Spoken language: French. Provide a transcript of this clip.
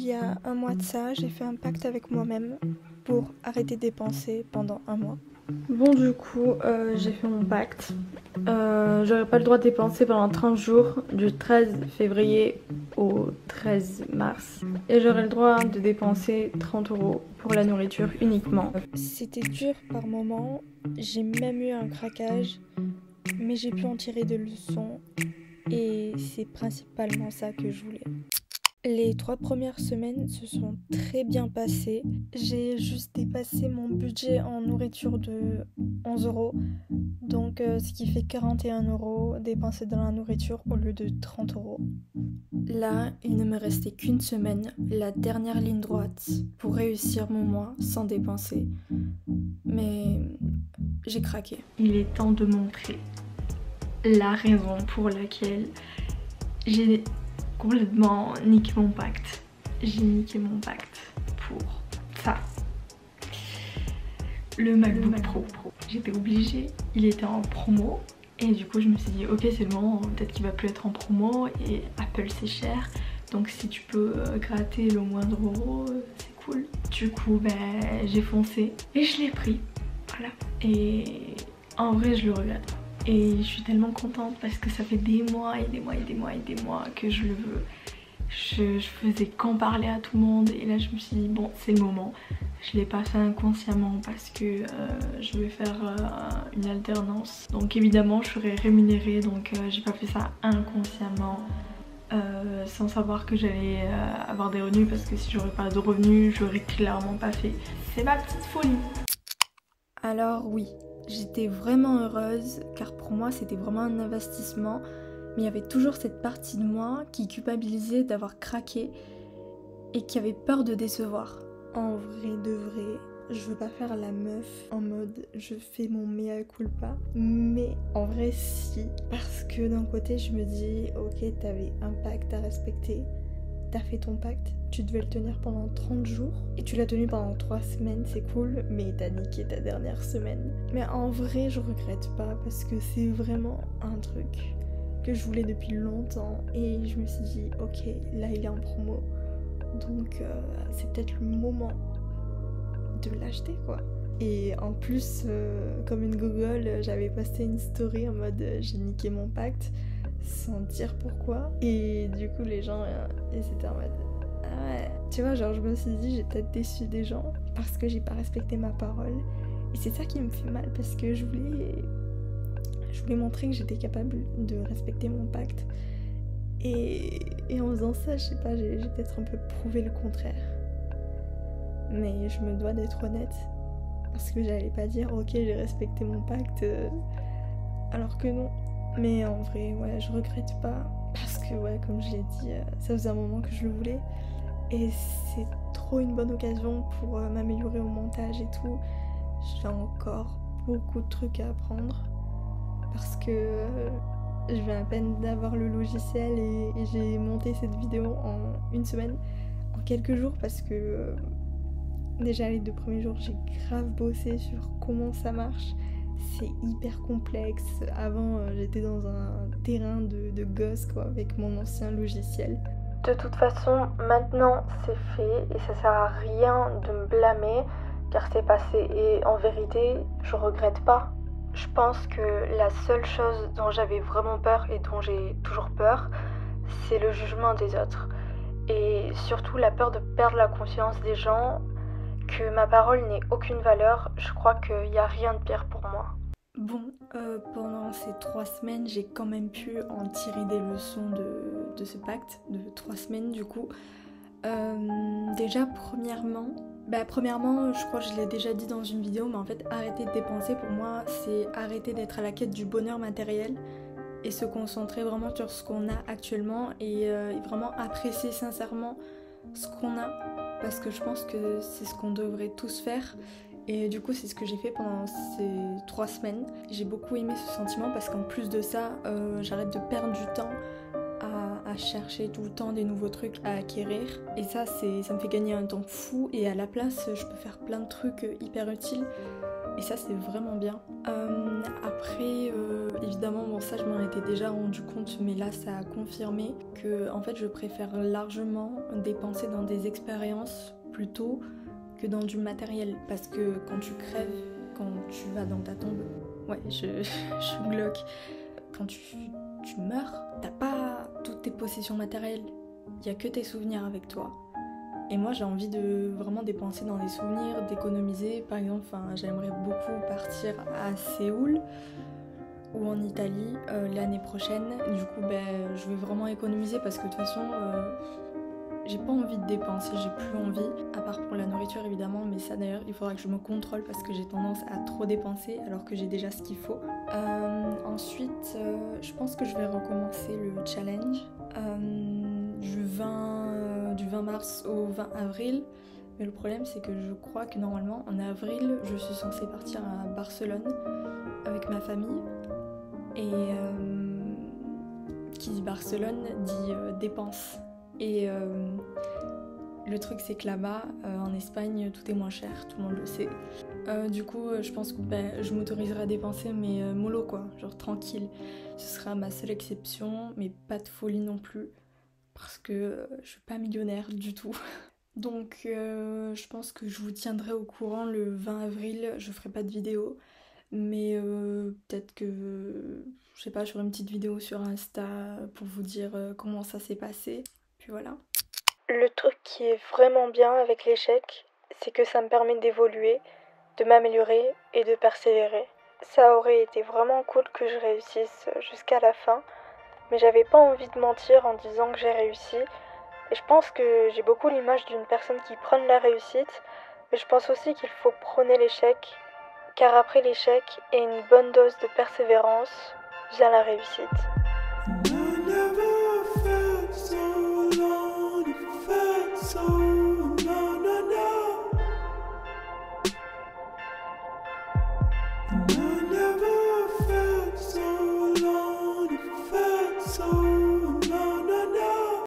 y a un mois de ça, j'ai fait un pacte avec moi-même pour arrêter de dépenser pendant un mois. Bon, du coup, j'ai fait mon pacte. J'aurais pas le droit de dépenser pendant 30 jours, du 13 février au 13 mars. Et j'aurais le droit de dépenser 30 € pour la nourriture uniquement. C'était dur par moments, j'ai même eu un craquage, mais j'ai pu en tirer des leçons. Et c'est principalement ça que je voulais. Les 3 premières semaines se sont très bien passées. J'ai juste dépassé mon budget en nourriture de 11 €. Donc ce qui fait 41 € dépensés dans la nourriture au lieu de 30 €. Là, il ne me restait qu'une semaine, la dernière ligne droite, pour réussir mon mois sans dépenser. Mais j'ai craqué. Il est temps de montrer la raison pour laquelle j'ai complètement niqué mon pacte. J'ai niqué mon pacte pour ça. Le MacBook Pro. J'étais obligée, il était en promo. Et du coup je me suis dit ok c'est le moment, peut-être qu'il va plus être en promo. Et Apple c'est cher. Donc si tu peux gratter le moindre euro, c'est cool. Du coup j'ai foncé et je l'ai pris. Voilà. Et en vrai je le regrette pas. Et je suis tellement contente parce que ça fait des mois et des mois et des mois et des mois que je le veux. Je faisais qu'en parler à tout le monde et là je me suis dit bon c'est le moment. Je l'ai pas fait inconsciemment parce que je vais faire une alternance. Donc évidemment je serai rémunérée donc j'ai pas fait ça inconsciemment. Sans savoir que j'allais avoir des revenus parce que si j'aurais pas de revenus j'aurais clairement pas fait. C'est ma petite folie. Alors oui. J'étais vraiment heureuse car pour moi c'était vraiment un investissement, mais il y avait toujours cette partie de moi qui culpabilisait d'avoir craqué et qui avait peur de décevoir. En vrai de vrai, je veux pas faire la meuf en mode je fais mon mea culpa, mais en vrai si, parce que d'un côté je me dis ok t'avais un pacte à respecter, t'as fait ton pacte, tu devais le tenir pendant 30 jours et tu l'as tenu pendant 3 semaines, c'est cool, mais t'as niqué ta dernière semaine. Mais en vrai, je regrette pas parce que c'est vraiment un truc que je voulais depuis longtemps et je me suis dit, ok, là il est en promo, donc c'est peut-être le moment de l'acheter quoi. Et en plus, comme une gogole, j'avais posté une story en mode j'ai niqué mon pacte sans dire pourquoi. Et du coup, les gens, ils étaient en mode ah ouais. Tu vois, genre, je me suis dit, j'ai peut-être déçu des gens parce que j'ai pas respecté ma parole. Et c'est ça qui me fait mal parce que je voulais montrer que j'étais capable de respecter mon pacte. Et en faisant ça, je sais pas, j'ai peut-être un peu prouvé le contraire. Mais je me dois d'être honnête parce que j'allais pas dire ok, j'ai respecté mon pacte alors que non. Mais en vrai, ouais, je regrette pas parce que, ouais, comme je l'ai dit, ça faisait un moment que je le voulais et c'est trop une bonne occasion pour m'améliorer au montage et tout. J'ai encore beaucoup de trucs à apprendre parce que je viens à peine d'avoir le logiciel et j'ai monté cette vidéo en une semaine, en quelques jours parce que déjà les 2 premiers jours, j'ai grave bossé sur comment ça marche. C'est hyper complexe. Avant, j'étais dans un terrain de gosse quoi, avec mon ancien logiciel. De toute façon, maintenant c'est fait et ça sert à rien de me blâmer car c'est passé. Et en vérité, je regrette pas. Je pense que la seule chose dont j'avais vraiment peur et dont j'ai toujours peur, c'est le jugement des autres. Et surtout la peur de perdre la confiance des gens, que ma parole n'ait aucune valeur. Je crois qu'il n'y a rien de pire pour moi. Bon, pendant ces 3 semaines, j'ai quand même pu en tirer des leçons de ce pacte, de 3 semaines du coup. Déjà, premièrement, je crois que je l'ai déjà dit dans une vidéo, mais en fait, arrêter de dépenser pour moi, c'est arrêter d'être à la quête du bonheur matériel et se concentrer vraiment sur ce qu'on a actuellement et vraiment apprécier sincèrement ce qu'on a, parce que je pense que c'est ce qu'on devrait tous faire. Et du coup c'est ce que j'ai fait pendant ces 3 semaines. J'ai beaucoup aimé ce sentiment parce qu'en plus de ça, j'arrête de perdre du temps à chercher tout le temps des nouveaux trucs à acquérir. Et ça me fait gagner un temps fou et à la place je peux faire plein de trucs hyper utiles. Et ça c'est vraiment bien. Après, évidemment, bon ça je m'en étais déjà rendu compte, mais là ça a confirmé que en fait je préfère largement dépenser dans des expériences plutôt que dans du matériel. Parce que quand tu crèves, quand tu vas dans ta tombe, ouais je glauque, quand tu meurs, t'as pas toutes tes possessions matérielles, il y a que tes souvenirs avec toi. Et moi j'ai envie de vraiment dépenser dans les souvenirs, d'économiser. Par exemple, j'aimerais beaucoup partir à Séoul ou en Italie l'année prochaine. Du coup je vais vraiment économiser parce que de toute façon j'ai pas envie de dépenser, j'ai plus envie, à part pour la nourriture évidemment, mais ça d'ailleurs il faudra que je me contrôle parce que j'ai tendance à trop dépenser alors que j'ai déjà ce qu'il faut. Ensuite je pense que je vais recommencer le challenge du 20 mars au 20 avril. Mais le problème c'est que je crois que normalement en avril je suis censée partir à Barcelone avec ma famille. Et qui dit Barcelone dit dépenses. Et le truc c'est que là-bas, en Espagne, tout est moins cher, tout le monde le sait. Du coup, je pense que je m'autoriserai à dépenser, mais mollo quoi, genre tranquille. Ce sera ma seule exception, mais pas de folie non plus, parce que je suis pas millionnaire du tout. Donc je pense que je vous tiendrai au courant le 20 avril, je ferai pas de vidéo. Mais peut-être que, je sais pas, je ferai une petite vidéo sur Insta pour vous dire comment ça s'est passé. Puis voilà. Le truc qui est vraiment bien avec l'échec, c'est que ça me permet d'évoluer, de m'améliorer et de persévérer. Ça aurait été vraiment cool que je réussisse jusqu'à la fin, mais j'avais pas envie de mentir en disant que j'ai réussi. Et je pense que j'ai beaucoup l'image d'une personne qui prône la réussite, mais je pense aussi qu'il faut prôner l'échec. Car après l'échec et une bonne dose de persévérance vient la réussite.